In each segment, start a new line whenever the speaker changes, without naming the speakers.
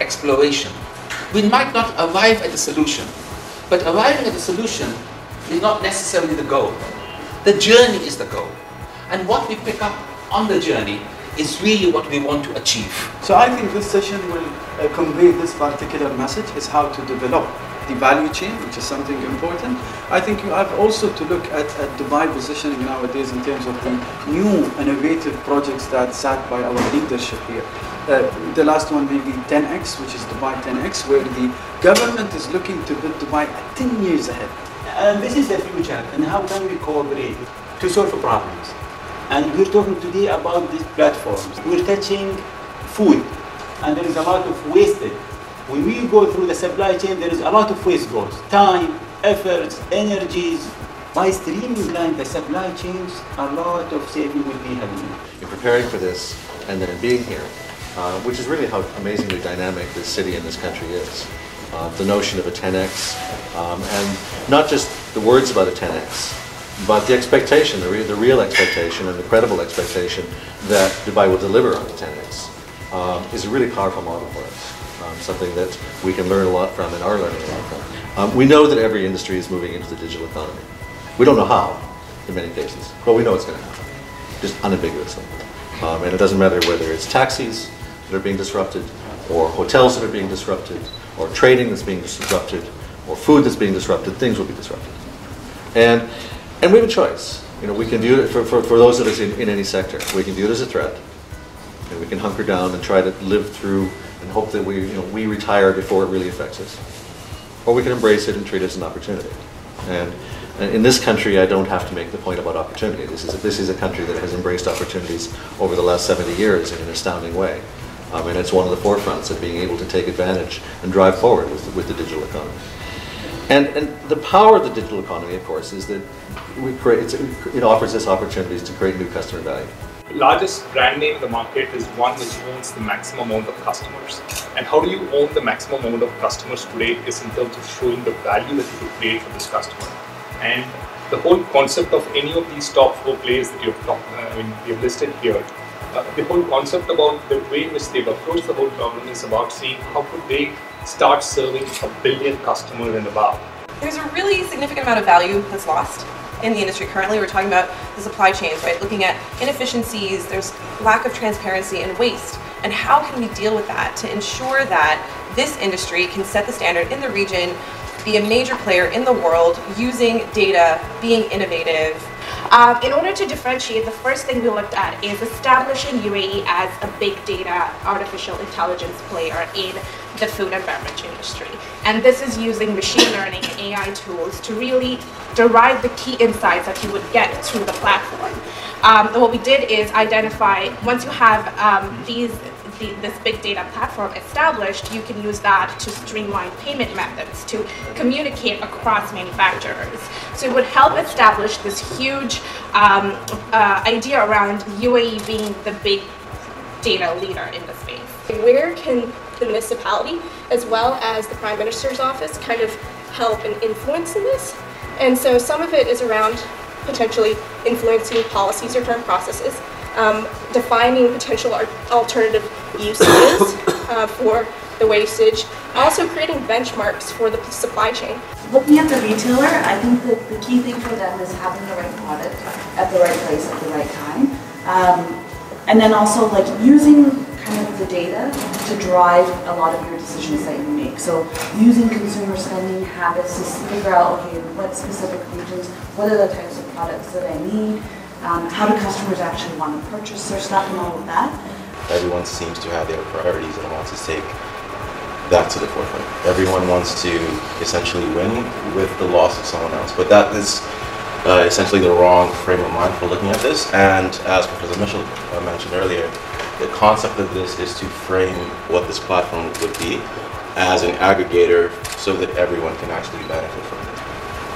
exploration. We might not arrive at the solution, but arriving at the solution is not necessarily the goal. The journey is the goal. And what we pick up on the journey is really what we want to achieve.
So I think this session will convey this particular message, is how to develop the value chain, which is something important. I think you have also to look at Dubai positioning nowadays in terms of the new innovative projects that sat by our leadership here. The last one may be 10X, which is Dubai 10X, where the government is looking to put Dubai 10 years ahead.
And this is the future, and how can we cooperate to solve problems? And we're talking today about these platforms. We're touching food, and there is a lot of wasted. When we go through the supply chain, there is a lot of waste goes. Time, efforts, energies. By streamlining the supply chains, a lot of saving will be happening.
In preparing for this, and then in being here, which is really how amazingly dynamic this city and this country is. The notion of a 10X, and not just the words about a 10X, but the expectation, the real expectation and the credible expectation that Dubai will deliver on the 10X is a really powerful model for us. Something that we can learn a lot from and are learning a lot from. We know that every industry is moving into the digital economy. We don't know how, in many cases, but we know it's going to happen, just unambiguously. And it doesn't matter whether it's taxis that are being disrupted, or hotels that are being disrupted, or trading that's being disrupted, or food that's being disrupted, things will be disrupted. And we have a choice. We can view it, for those of us in any sector, we can view it as a threat, and we can hunker down and try to live through and hope that we retire before it really affects us. Or we can embrace it and treat it as an opportunity. And in this country, I don't have to make the point about opportunity. This is a country that has embraced opportunities over the last 70 years in an astounding way. And it's one of the forefronts of being able to take advantage and drive forward with the digital economy. And the power of the digital economy, of course, is that it offers us opportunities to create new customer value.
The largest brand name in the market is one which owns the maximum amount of customers. And how do you own the maximum amount of customers today is in terms of showing the value that you could create for this customer. And the whole concept of any of these top 4 players that you've listed here, the whole concept about the way in which they've approached the whole problem is about seeing how could they start serving 1 billion customers and above.
There's a really significant amount of value that's lost in the industry currently. We're talking about the supply chains, right? Looking at inefficiencies, there's lack of transparency and waste. And how can we deal with that to ensure that this industry can set the standard in the region, be a major player in the world, using data, being innovative?
In order to differentiate, the first thing we looked at is establishing UAE as a big data artificial intelligence player in the food and beverage industry. And this is using machine learning and AI tools to really derive the key insights that you would get through the platform. What we did is identify, once you have this big data platform established, you can use that to streamline payment methods, to communicate across manufacturers. So it would help establish this huge idea around UAE being the big data leader in the space.
Where can the municipality as well as the Prime Minister's office kind of help and influence in this? And so some of it is around potentially influencing policies or term processes, defining potential alternative usages for the wastage, also creating benchmarks for the supply chain.
Looking at the retailer, I think that the key thing for them is having the right product at the right place at the right time. And then also like using kind of the data to drive a lot of your decisions that you make. So using consumer spending habits to figure out, okay, what specific regions, what are the types of products that I need, how do customers actually want to purchase their stuff and all of that.
Everyone seems to have their priorities and wants to take that to the forefront. Everyone wants to essentially win with the loss of someone else, but that is essentially the wrong frame of mind for looking at this. And as Professor Mitchell mentioned earlier, the concept of this is to frame what this platform would be as an aggregator so that everyone can actually benefit from it.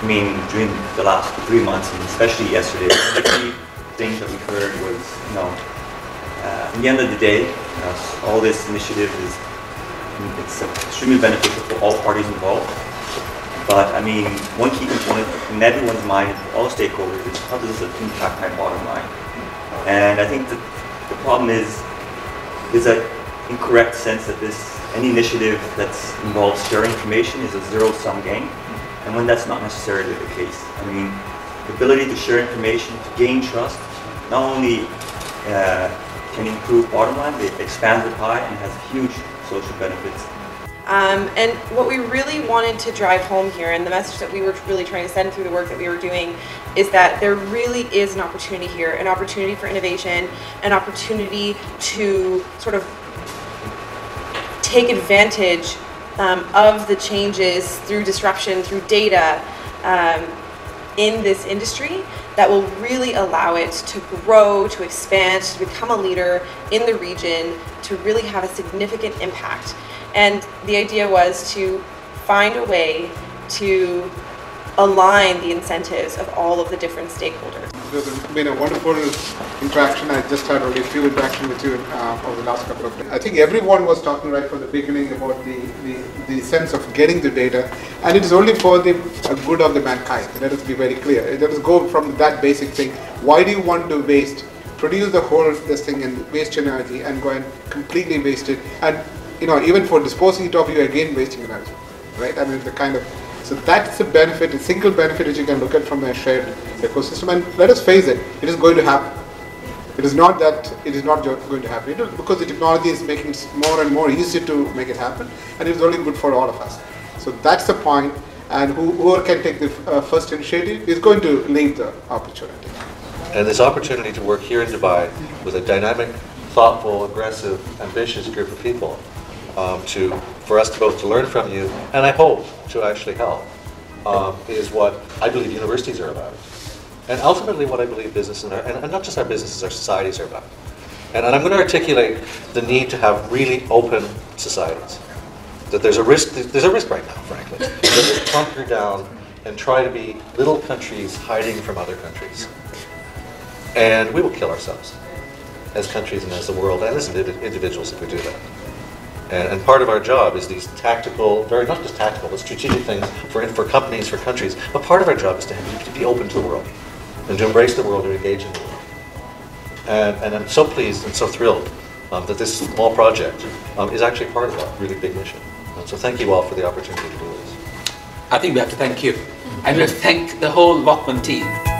I mean, during the last 3 months, and especially yesterday, the key thing that we heard was, at the end of the day, all this initiative it's extremely beneficial for all parties involved. But I mean, one key component in everyone's mind, all stakeholders, is how does this impact my bottom line? And I think that the problem is an incorrect sense that this any initiative that involves sharing information is a zero-sum game, and when that's not necessarily the case. I mean, the ability to share information, to gain trust, not only can improve bottom line, it expands the pie and has huge social benefits.
And what we really wanted to drive home here, and the message that we were really trying to send through the work that we were doing, is that there really is an opportunity here, an opportunity for innovation, an opportunity to sort of take advantage of the changes through disruption, through data in this industry that will really allow it to grow, to expand, to become a leader in the region, to really have a significant impact. And the idea was to find a way to align the incentives of all of the different stakeholders.
It has been a wonderful interaction. I just had only a few interactions with you over the last couple of days. I think everyone was talking right from the beginning about the sense of getting the data, and it is only for the good of the mankind. Let us be very clear. Let us go from that basic thing. Why do you want to waste, produce the whole this thing and waste energy and go and completely waste it? And even for disposing it off, you are again wasting energy, right? I mean, the kind of, so that's the benefit, a single benefit which you can look at from a shared ecosystem. And let us face it, it is going to happen. It is not that it is not going to happen. Because the technology is making it more and more easy to make it happen, and it is only good for all of us. So that's the point, and whoever can take the first initiative is going to lead the opportunity.
And this opportunity to work here in Dubai with a dynamic, thoughtful, aggressive, ambitious group of people for us to both to learn from you, and I hope to actually help, is what I believe universities are about. And ultimately what I believe businesses are, and not just our businesses, our societies are about. And I'm going to articulate the need to have really open societies. That there's a risk right now, frankly, that we clunker down and try to be little countries hiding from other countries. And we will kill ourselves as countries and as the world and as individuals if we do that. And part of our job is these tactical, not just tactical, but strategic things for companies, for countries. But part of our job is to be open to the world and to embrace the world, to engage in the world. And I'm so pleased and so thrilled that this small project is actually part of that really big mission. And so thank you all for the opportunity to do this.
I think we have to thank you. And we have to thank the whole Walkman team.